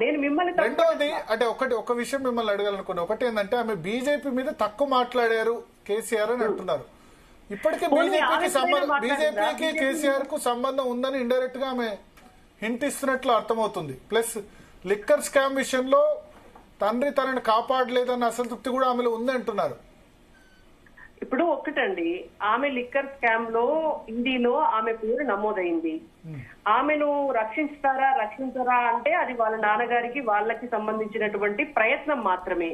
నేను మిమ్మల్ని రెండోది అంటే ఒక విషయం మిమ్మల్ని అడగాలనుకున్నా. ఒకటి ఏంటంటే ఆమె బీజేపీ మీద తక్కువ మాట్లాడారు కేసీఆర్ అని అంటున్నారు. ఇప్పటికే బీజేపీకి కేసీఆర్ కు సంబంధం ఉందని ఇండైరెక్ట్ గా ఆమె హింట్ ఇస్తున్నట్లు అర్థమవుతుంది. ప్లస్ లిక్కర్ స్కామ్ విషయంలో తండ్రి తనని కాపాడలేదన్న అసంతృప్తి కూడా ఆమెలో ఉంది అంటున్నారు. ఇప్పుడు ఒక్కటండి, ఆమె లిక్కర్ స్కామ్ లో హిందీలో ఆమె పేరు నమోదైంది. ఆమెను రక్షించరా అంటే అది వాళ్ళ నాన్నగారికి వాళ్ళకి సంబంధించినటువంటి ప్రయత్నం మాత్రమే.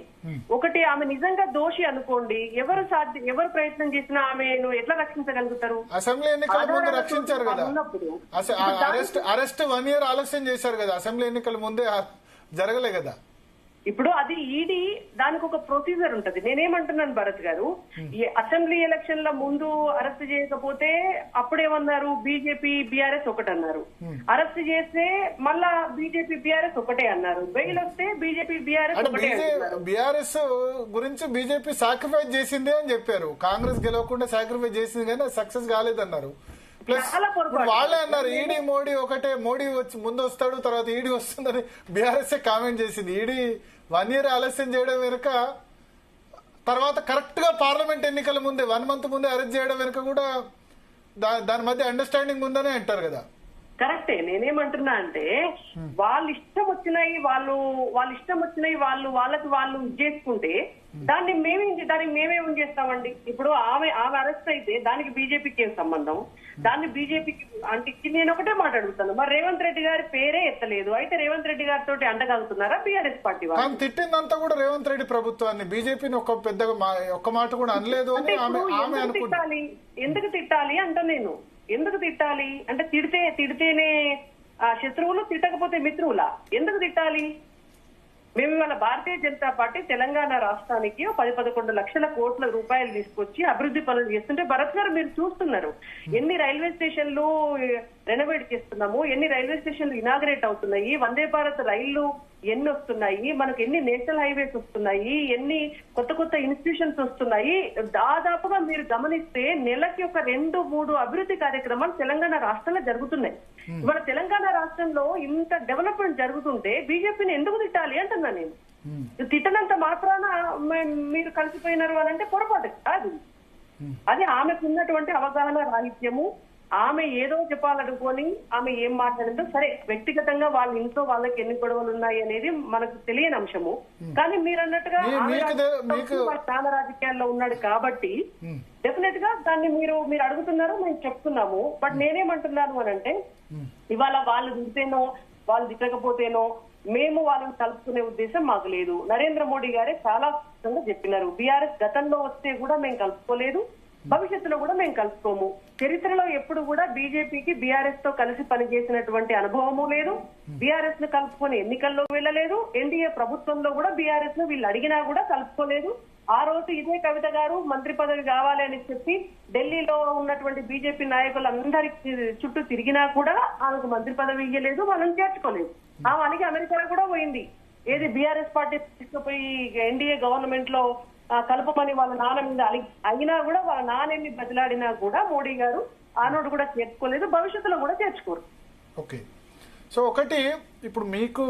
ఒకటి, ఆమె నిజంగా దోషి అనుకోండి, ఎవరు ప్రయత్నం చేసినా ఆమెను ఎట్లా రక్షించగలుగుతారు? అసెంబ్లీ ఎన్నికల ముందు రక్షించారు కదా, అరెస్ట్ 1 year ఆలస్యం చేశారు కదా, అసెంబ్లీ ఎన్నికల ముందే జరగలే కదా. ఇప్పుడు అది ఈడీ, దానికి ఒక ప్రొసీజర్ ఉంటది. నేనేమంటున్నాను భరత్ గారు, ఈ అసెంబ్లీ ఎలక్షన్ల ముందు అరెస్ట్ చేయకపోతే అప్పుడేమన్నారు, బీజేపీ బీఆర్ఎస్ ఒకటి అన్నారు. అరెస్ట్ చేస్తే మళ్ళా బీజేపీ బీఆర్ఎస్ ఒకటే అన్నారు. బెయిల్ వస్తే బీజేపీ బీఆర్ఎస్ ఒకటే అన్నారు. బీఆర్ఎస్ గురించి బీజేపీ సాక్రిఫైస్ చేసింది అని చెప్పారు. కాంగ్రెస్ గెలవకుండా సాక్రిఫైస్ చేసింది కానీ సక్సెస్ కాలేదన్నారు. ప్లస్ వాళ్ళే అన్నారు ఈడీ మోడీ ఒకటే, మోడీ వచ్చి ముందు వస్తాడు తర్వాత ఈడీ వస్తుందని బీఆర్ఎస్ కామెంట్ చేసింది. ఈడీ 1 year ఆలస్యం చేయడం వెనుక, తర్వాత కరెక్ట్ గా పార్లమెంట్ ఎన్నికల ముందే 1 month ముందే అరెస్ట్ చేయడం వెనుక కూడా దాని మధ్య అండర్స్టాండింగ్ ఉందని అంటారు కదా. కరెక్టే. నేనేమంటున్నా అంటే వాళ్ళ ఇష్టం వచ్చినాయి వాళ్ళకి వాళ్ళు చేసుకుంటే దానికి మేమేం చేస్తామండి? ఇప్పుడు ఆమె అరెస్ట్ అయితే దానికి బీజేపీకి ఏం సంబంధం? దాన్ని బీజేపీకి అంటే నేను ఒకటే మాట్లాడుతాను, మరి రేవంత్ రెడ్డి గారి పేరే ఎత్తలేదు, అయితే రేవంత్ రెడ్డి గారితో అంటగలుగుతున్నారా బీఆర్ఎస్ పార్టీ వాళ్ళు? తిట్టిందంతా కూడా రేవంత్ రెడ్డి ప్రభుత్వాన్ని, బీజేపీని ఒక్క మాట కూడా అనలేదు అని ఆమె అనుకుంటారు. ఎందుకు తిట్టాలి అంట నేను. ఎందుకు తిట్టాలి అంటే తిడితేనే శత్రువులు, తిట్టకపోతే మిత్రువులా? ఎందుకు తిట్టాలి? మేము ఇవాళ భారతీయ జనతా పార్టీ తెలంగాణ రాష్ట్రానికి 10-11 లక్షల కోట్ల రూపాయలు తీసుకొచ్చి అభివృద్ధి పనులు చేస్తుంటే, భరత్ గారు మీరు చూస్తున్నారు ఎన్ని రైల్వే స్టేషన్లు రెనోవేట్ చేస్తున్నాము, ఎన్ని రైల్వే స్టేషన్లు ఇనాగరేట్ అవుతున్నాయి, వందే భారత్ రైళ్లు ఎన్ని వస్తున్నాయి, మనకు ఎన్ని నేషనల్ హైవేస్ వస్తున్నాయి, ఎన్ని కొత్త ఇన్స్టిట్యూషన్స్ వస్తున్నాయి. దాదాపుగా మీరు గమనిస్తే నెలకి ఒక 2-3 అభివృద్ధి కార్యక్రమాలు తెలంగాణ రాష్ట్రంలో జరుగుతున్నాయి. ఇవాళ తెలంగాణ రాష్ట్రంలో ఇంత డెవలప్మెంట్ జరుగుతుంటే బీజేపీని ఎందుకు తిట్టాలి అంటున్నా నేను. తిట్టనంత మాత్రాన మీరు కలిసిపోయినారు అని అంటే పొరపాటు కాదు. అది ఆమెకున్నటువంటి అవగాహన రాహిత్యము. ఆమె ఏదో చెప్పాలనుకొని ఆమె ఏం మాట్లాడిందో సరే, వ్యక్తిగతంగా వాళ్ళ ఇంట్లో వాళ్ళకి ఎన్ని గొడవలు ఉన్నాయి అనేది మనకు తెలియని అంశము. కానీ మీరు అన్నట్టుగా స్థాన రాజకీయాల్లో ఉన్నాడు కాబట్టి డెఫినెట్ గా దాన్ని మీరు అడుగుతున్నారు, మేము చెప్తున్నాము. బట్ నేనేమంటున్నాను అని అంటే, ఇవాళ వాళ్ళు తింటేనో వాళ్ళు తిట్టకపోతేనో మేము వాళ్ళని కలుపుకునే ఉద్దేశం మాకు లేదు. నరేంద్ర మోడీ గారే చాలా స్పష్టంగా చెప్పినారు, బీఆర్ఎస్ గతంలో వస్తే కూడా మేము కలుపుకోలేదు, భవిష్యత్తులో కూడా మేము కలుపుకోము. చరిత్రలో ఎప్పుడు కూడా బీజేపీకి బీఆర్ఎస్ తో కలిసి పనిచేసినటువంటి అనుభవము లేదు. బీఆర్ఎస్ ను కలుపుకొని ఎన్నికల్లో వెళ్ళలేదు. ఎన్డీఏ ప్రభుత్వంలో కూడా బీఆర్ఎస్ ను వీళ్ళు అడిగినా కూడా కలుపుకోలేదు. ఆ రోజు ఇదే కవిత గారు మంత్రి పదవి కావాలి అని చెప్పి ఢిల్లీలో ఉన్నటువంటి బీజేపీ నాయకులందరి చుట్టూ తిరిగినా కూడా ఆమెకు మంత్రి పదవి ఇయ్యలేదు, వాళ్ళని చేర్చుకోలేదు. ఆమె అలిగి అమెరికా కూడా పోయింది. ఏది బీఆర్ఎస్ పార్టీ తీసుకుపోయి ఎన్డీఏ గవర్నమెంట్ లో కలపమని వాళ్ళ నాన్న మీద అయినా కూడా, వాళ్ళ నాన్నని బదిలాడినా కూడా మోడీ గారు ఆనోడు కూడా చేర్చుకోలేదు, భవిష్యత్తులో కూడా చేర్చుకోరు. ఓకే. సో ఒకటి, ఇప్పుడు మీకు